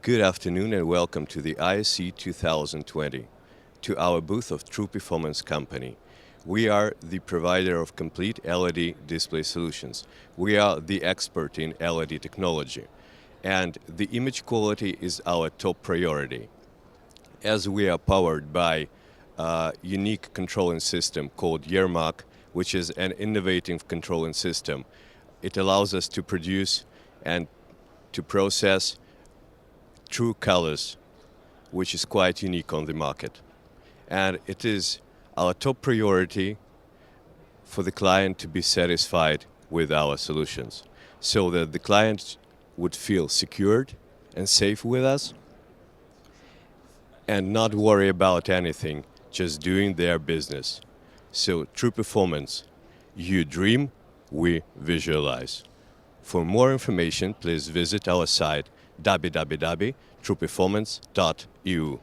Good afternoon and welcome to the ISE 2020, to our booth of True Performance Company. We are the provider of complete LED display solutions. We are the expert in LED technology, and the image quality is our top priority. As we are powered by a unique controlling system called ERMAC, which is an innovative controlling system, it allows us to produce and to process true colors, which is quite unique on the market. And it is our top priority for the client to be satisfied with our solutions, so that the client would feel secured and safe with us and not worry about anything, just doing their business. So True Performance, you dream, we visualize. For more information, please visit our site www.trueperformance.eu.